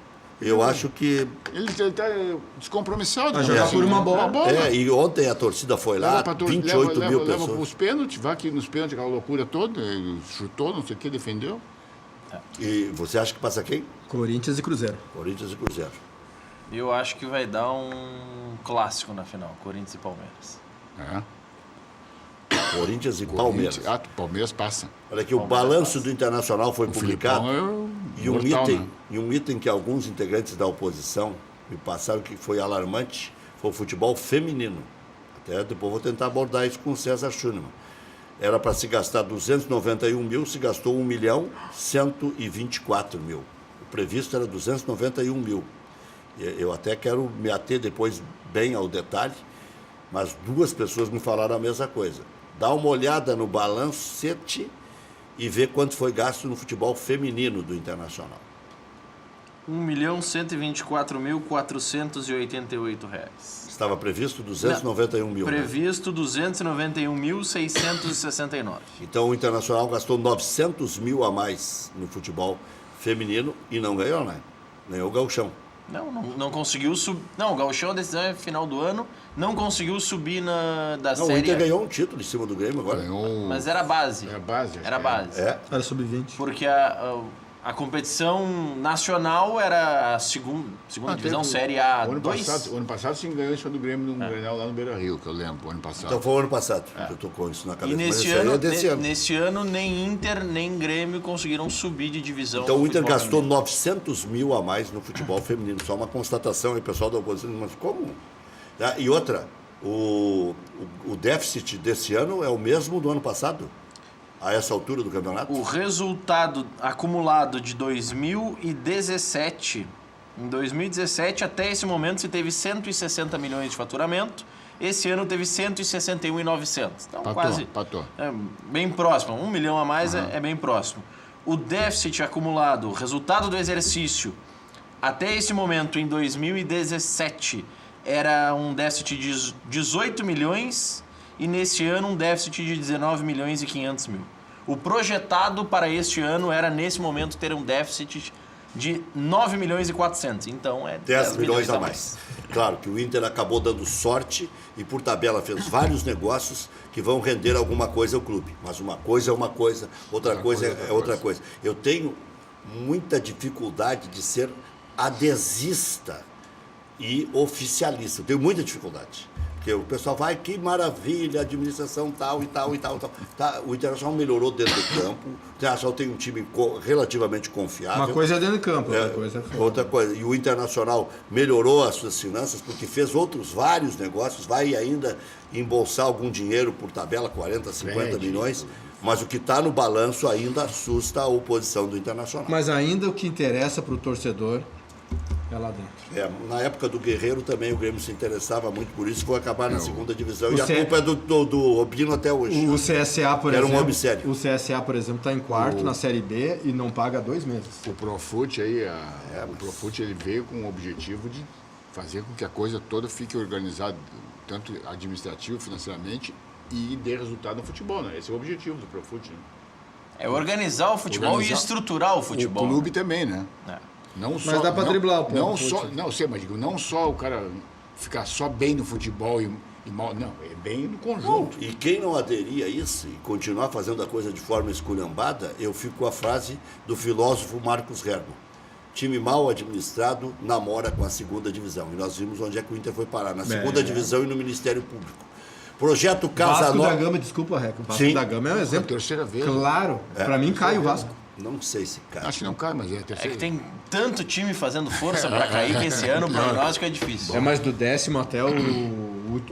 Eu acho que... Ele tá descompromissado. Vai jogar por uma bola. E ontem a torcida foi lá, 28 mil pessoas. Leva os pênaltis, vai aqui nos pênaltis, aquela loucura toda, ele chutou, não sei o que, defendeu. E você acha que passa quem? Corinthians e Cruzeiro. Corinthians e Cruzeiro. Eu acho que vai dar um clássico na final, Corinthians e Palmeiras. Corinthians e Palmeiras. Palmeiras passa. Olha aqui, o balanço do Internacional foi publicado. Filipão E um item que alguns integrantes da oposição me passaram que foi alarmante foi o futebol feminino. Até depois vou tentar abordar isso com o César Schunemann. Era para se gastar 291 mil, se gastou 1.124.000. O previsto era 291 mil. Eu até quero me ater depois bem ao detalhe, mas 2 pessoas me falaram a mesma coisa. Dá uma olhada no balancete e vê quanto foi gasto no futebol feminino do Internacional. 1.124.488 reais. Estava previsto 291 mil. Previsto 291.669. Então o Internacional gastou 900 mil a mais no futebol feminino e não ganhou, né? Ganhou o Gauchão. Não conseguiu subir. Não, o Gauchão, a decisão é final do ano, não conseguiu subir da Não, série. o Inter ganhou um título em cima do Grêmio agora. Mas era a base. Era a base. Era a base. Era sub-20. Porque a competição nacional era a segunda divisão, Série A. O ano passado sim ganhou em cima do Grêmio no Grenal lá no Beira-Rio, que eu lembro, o ano passado. Então foi o ano passado que eu tô com isso na E cabeça. nesse ano, nem Inter, nem Grêmio conseguiram subir de divisão. Então o Inter futebol gastou feminino. 900 mil a mais no futebol feminino. Só uma constatação aí, pessoal da oposição. Mas como? E outra, o déficit desse ano é o mesmo do ano passado? A essa altura do campeonato? O resultado acumulado de 2017, em 2017 até esse momento se teve 160 milhões de faturamento, esse ano teve 161.900. Então Patou. É bem próximo, 1 milhão a mais é bem próximo. O déficit acumulado, o resultado do exercício, até esse momento em 2017 era um déficit de 18 milhões e nesse ano um déficit de 19 milhões e 500 mil. O projetado para este ano era, nesse momento, ter um déficit de 9 milhões e 400. Então, é 10 milhões a mais. Claro que o Inter acabou dando sorte e, por tabela, fez vários negócios que vão render alguma coisa ao clube. Mas uma coisa é uma coisa, outra coisa é outra coisa. Eu tenho muita dificuldade de ser adesista e oficialista. Eu tenho muita dificuldade. Porque o pessoal vai, que maravilha, administração tal e tal e tal. Tá, o Internacional melhorou dentro do campo. O Internacional tem um time relativamente confiável. Uma coisa é dentro do campo, outra coisa é fora. Outra coisa. E o Internacional melhorou as suas finanças porque fez vários negócios, vai ainda embolsar algum dinheiro por tabela, 40, 50 milhões. Mas o que está no balanço ainda assusta a oposição do Internacional. Mas ainda o que interessa para o torcedor é lá dentro. Na época do Guerreiro também o Grêmio se interessava muito por isso, foi acabar na segunda divisão. E a C- culpa é do Obino até hoje. O CSA, por Era um exemplo, homem sério. o CSA, por exemplo, está em quarto na Série B e não paga há 2 meses. O Profut aí, o Profut ele veio com o objetivo de fazer com que a coisa toda fique organizada, tanto administrativo, financeiramente, e dê resultado no futebol, né? Esse é o objetivo do Profut, né? É organizar o futebol e estruturar o futebol. O clube também, né? É. Não Mas só, dá pra driblar o não Profut. só, não sei, mas digo, não só o cara ficar só bem no futebol e mal, não, é bem no conjunto. E quem não aderir a isso e continuar fazendo a coisa de forma esculhambada, eu fico com a frase do filósofo Marcos Herman. Time mal administrado namora com a segunda divisão. E nós vimos onde é que o Inter foi parar, na segunda divisão e no Ministério Público. Projeto Casa Vasco Nova. da Gama, desculpa, Reco. O Vasco Sim. da Gama é um É a exemplo. terceira vez. Claro, para mim cai o Vasco. Não sei se cara. Acho que não cai, mas é a É terceira. que tem tanto time fazendo força para cair que esse ano o prognóstico é difícil. É, mas do 10º até o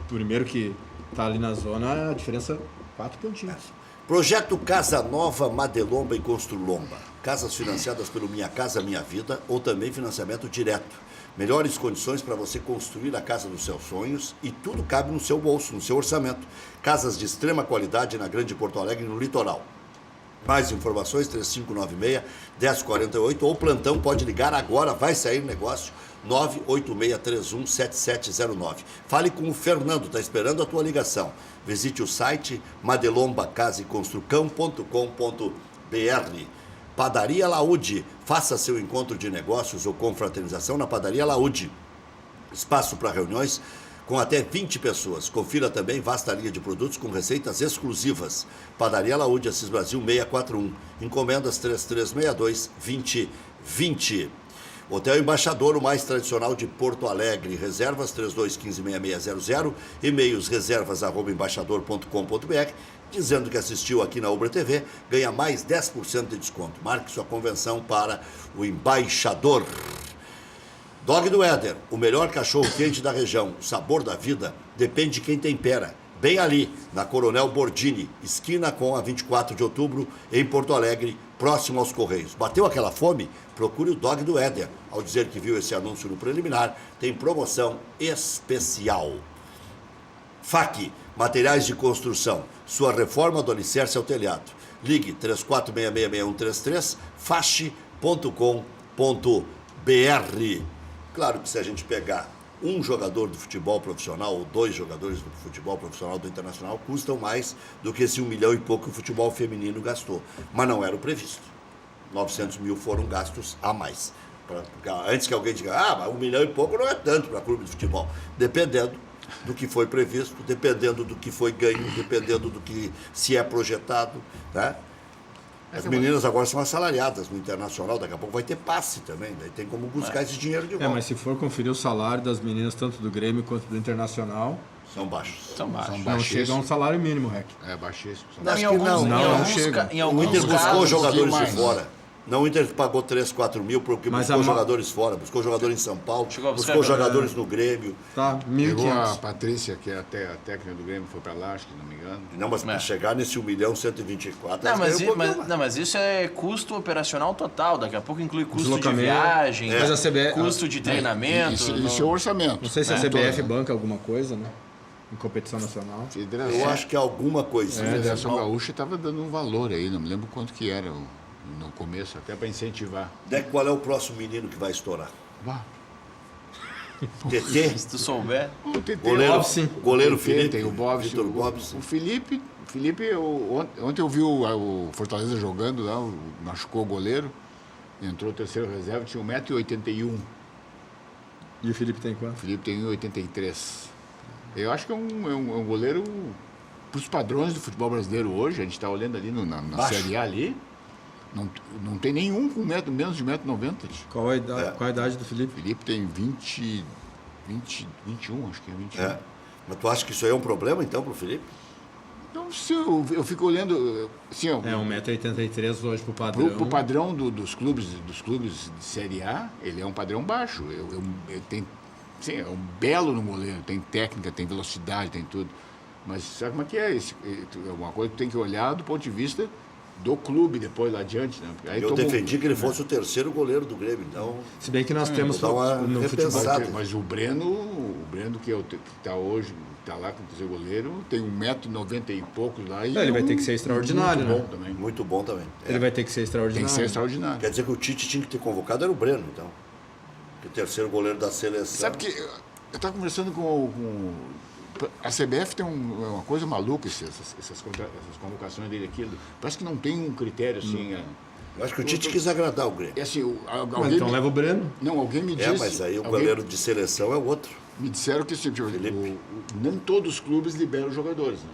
primeiro que tá ali na zona, a diferença 4 pontinhos. Projeto Casa Nova, Madelomba e Construlomba. Casas financiadas pelo Minha Casa Minha Vida ou também financiamento direto. Melhores condições para você construir a casa dos seus sonhos e tudo cabe no seu bolso, no seu orçamento. Casas de extrema qualidade na Grande Porto Alegre, no litoral. Mais informações, 3596-1048 ou plantão, pode ligar agora, vai sair negócio, 986317709. Fale com o Fernando, está esperando a tua ligação. Visite o site madelombacaseconstrucão.com.br. Padaria Laúde, faça seu encontro de negócios ou confraternização na Padaria Laúde. Espaço para reuniões com até 20 pessoas. Confira também vasta linha de produtos com receitas exclusivas. Padaria Laúde, Assis Brasil 641. Encomendas 3362-2020. Hotel Embaixador, o mais tradicional de Porto Alegre. Reservas 3215-6600. E-mails reservas@embaixador.com.br. Dizendo que assistiu aqui na Ubra TV, ganha mais 10% de desconto. Marque sua convenção para o Embaixador. Dog do Éder, o melhor cachorro quente da região. O sabor da vida depende de quem tempera. Bem ali, na Coronel Bordini, esquina com a 24 de outubro, em Porto Alegre, próximo aos Correios. Bateu aquela fome? Procure o Dog do Éder. Ao dizer que viu esse anúncio no preliminar, tem promoção especial. FAC, materiais de construção. Sua reforma do alicerce ao telhado. Ligue 34666133, fache.com.br. Claro que se a gente pegar um jogador do futebol profissional ou 2 jogadores do futebol profissional do Internacional, custam mais do que esse 1 milhão e pouco que o futebol feminino gastou. Mas não era o previsto. 900 mil foram gastos a mais. Antes que alguém diga, mas 1 milhão e pouco não é tanto para clube de futebol. Dependendo do que foi previsto, dependendo do que foi ganho, dependendo do que se é projetado, né? As meninas agora são assalariadas no Internacional, daqui a pouco vai ter passe também, daí tem como buscar esse dinheiro de volta. Mas se for conferir o salário das meninas, tanto do Grêmio quanto do Internacional, São baixos. São baixos. não chega a um salário mínimo, Rec. É baixíssimo. Não, Acho em que alguns, não. em Não, alguns chega. ca- em O alguns Inter buscou casos, jogadores mais. de fora. Não, o Inter pagou 3, 4 mil porque Mas buscou a ma- jogadores fora, buscou jogador em São Paulo, Chegou a buscar buscou jogador. jogadores no Grêmio. Tá, Pegou a 1.500. Patrícia, que é até a técnica do Grêmio, foi pra lá, acho que não me engano. Não, mas para É. chegar nesse 1 milhão 124, Não, elas mas, ganham um pouquinho mais. mas isso é custo operacional total. Daqui a pouco inclui custo de Deslocamento. viagem, Mas a CBF custo de treinamento. Isso é o orçamento. Não sei se a né? CBF banca alguma coisa, né? Em competição nacional. Eu acho que é alguma coisinha. A Federação Gaúcha estava dando um valor aí, não me lembro quanto que era no começo, até para incentivar. Deck, qual é o próximo menino que vai estourar? Bah, TT, Se tu souber. o TT, goleiro, Bobson. goleiro TT, Felipe, tem o Bobson, Vitor Bobson. o Felipe Felipe, ontem eu vi o Fortaleza jogando lá, machucou o goleiro, entrou o terceiro reserva, tinha 1,81 m. E o Felipe tem O quanto? Felipe tem 1,83 m. Eu acho que é um goleiro para os padrões do futebol brasileiro hoje. A gente está olhando ali na Série A ali. Não tem nenhum com menos de 1,90 m. Qual a idade do Felipe? O Felipe tem 21, acho que é 21. É. Mas tu acha que isso aí é um problema, então, pro Felipe? Então, se eu fico olhando... Assim, 1,83 m hoje pro padrão. Pro padrão dos clubes de Série A, ele é um padrão baixo. Sim, é um belo no goleiro, tem técnica, tem velocidade, tem tudo. Mas sabe como é que é? É uma coisa que tu tem que olhar do ponto de vista do clube depois lá adiante, né? Aí Eu defendi que ele fosse o terceiro goleiro do Grêmio, então... Se bem que nós temos Vou dar uma no futebol. repensada. Mas o Breno que está hoje, que está lá com o terceiro goleiro, tem 1,90 m e poucos lá. E Ele vai ter que ser extraordinário, muito né? bom também. Muito bom também. É. Ele vai ter que ser Tem extraordinário. que ser extraordinário. Quer dizer que o Tite tinha que ter convocado era o Breno, então. Que o terceiro goleiro da seleção. Sabe que eu estava conversando com a CBF tem uma coisa maluca, essas convocações dele aqui. Parece que não tem um critério assim. Eu acho que o Tite quis agradar o Grêmio. É assim, Mas então leva o Breno. Não, alguém me disse. Mas aí o goleiro de seleção é outro. Me disseram que assim, nem todos os clubes liberam os jogadores, né?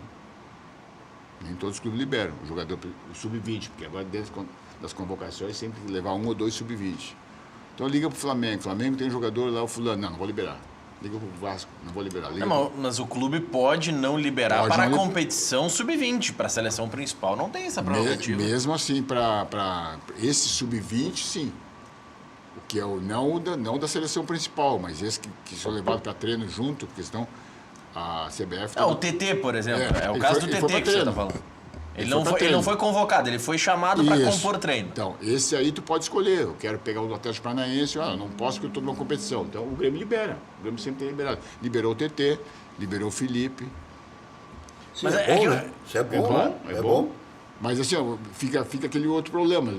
Nem todos os clubes liberam o jogador, o sub-20, porque agora dentro das convocações sempre tem que levar 1 ou 2 sub-20. Então liga pro Flamengo. Flamengo tem um jogador lá, o fulano. Não vou liberar. Liga pro Vasco, não vou liberar. Mas o clube pode não liberar para a competição sub-20, para a seleção principal. Não tem essa prerrogativa. Mesmo assim, para esse sub-20, sim. O que é não da seleção principal, mas esse que são levados para treino junto, porque senão a CBF... O TT, por exemplo. É o caso do TT que você está falando. Ele não foi convocado, ele foi chamado para compor treino. Então, esse aí tu pode escolher. Eu quero pegar o Atlético Paranaense, não posso porque eu estou numa competição. Então, o Grêmio libera. O Grêmio sempre tem liberado. Liberou o TT, liberou o Felipe. Mas é bom, né? Isso é bom. É bom. Mas assim, fica aquele outro problema.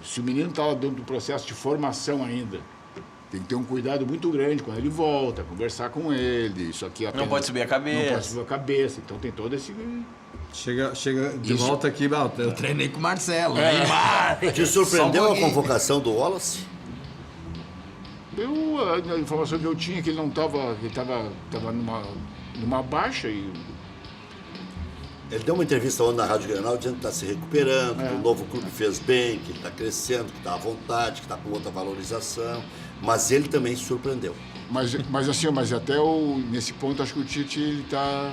Se o menino está dentro do processo de formação ainda, tem que ter um cuidado muito grande quando ele volta, conversar com ele. Isso aqui não pode subir a cabeça. Não pode subir a cabeça. Então, tem todo esse... Chega de volta aqui, eu treinei com o Marcelo. Te surpreendeu a convocação do Wallace? A informação que eu tinha é que ele não estava, ele estava numa baixa e... Ele deu uma entrevista ontem na Rádio Grenal dizendo que está se recuperando, que o novo clube fez bem, que ele está crescendo, que está à vontade, que está com outra valorização. Mas ele também se surpreendeu. Mas até nesse ponto acho que o Tite ele tá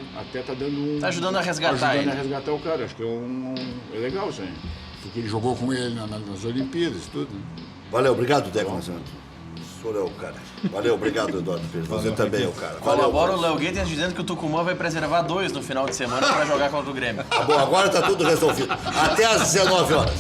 dando um... Está ajudando a resgatar ele. Ajudando a resgatar o cara. Acho que é legal isso aí. Porque ele jogou com ele nas Olimpíadas e tudo. Né? Valeu, obrigado, Deco Nascimento. O senhor é o cara. Valeu, obrigado, Eduardo Pires. Você também é o cara. Valeu. Agora o Léo Guedes dizendo que o Tucumã vai preservar 2 no final de semana para jogar contra o Grêmio. Tá bom, agora está tudo resolvido. Até às 19 horas.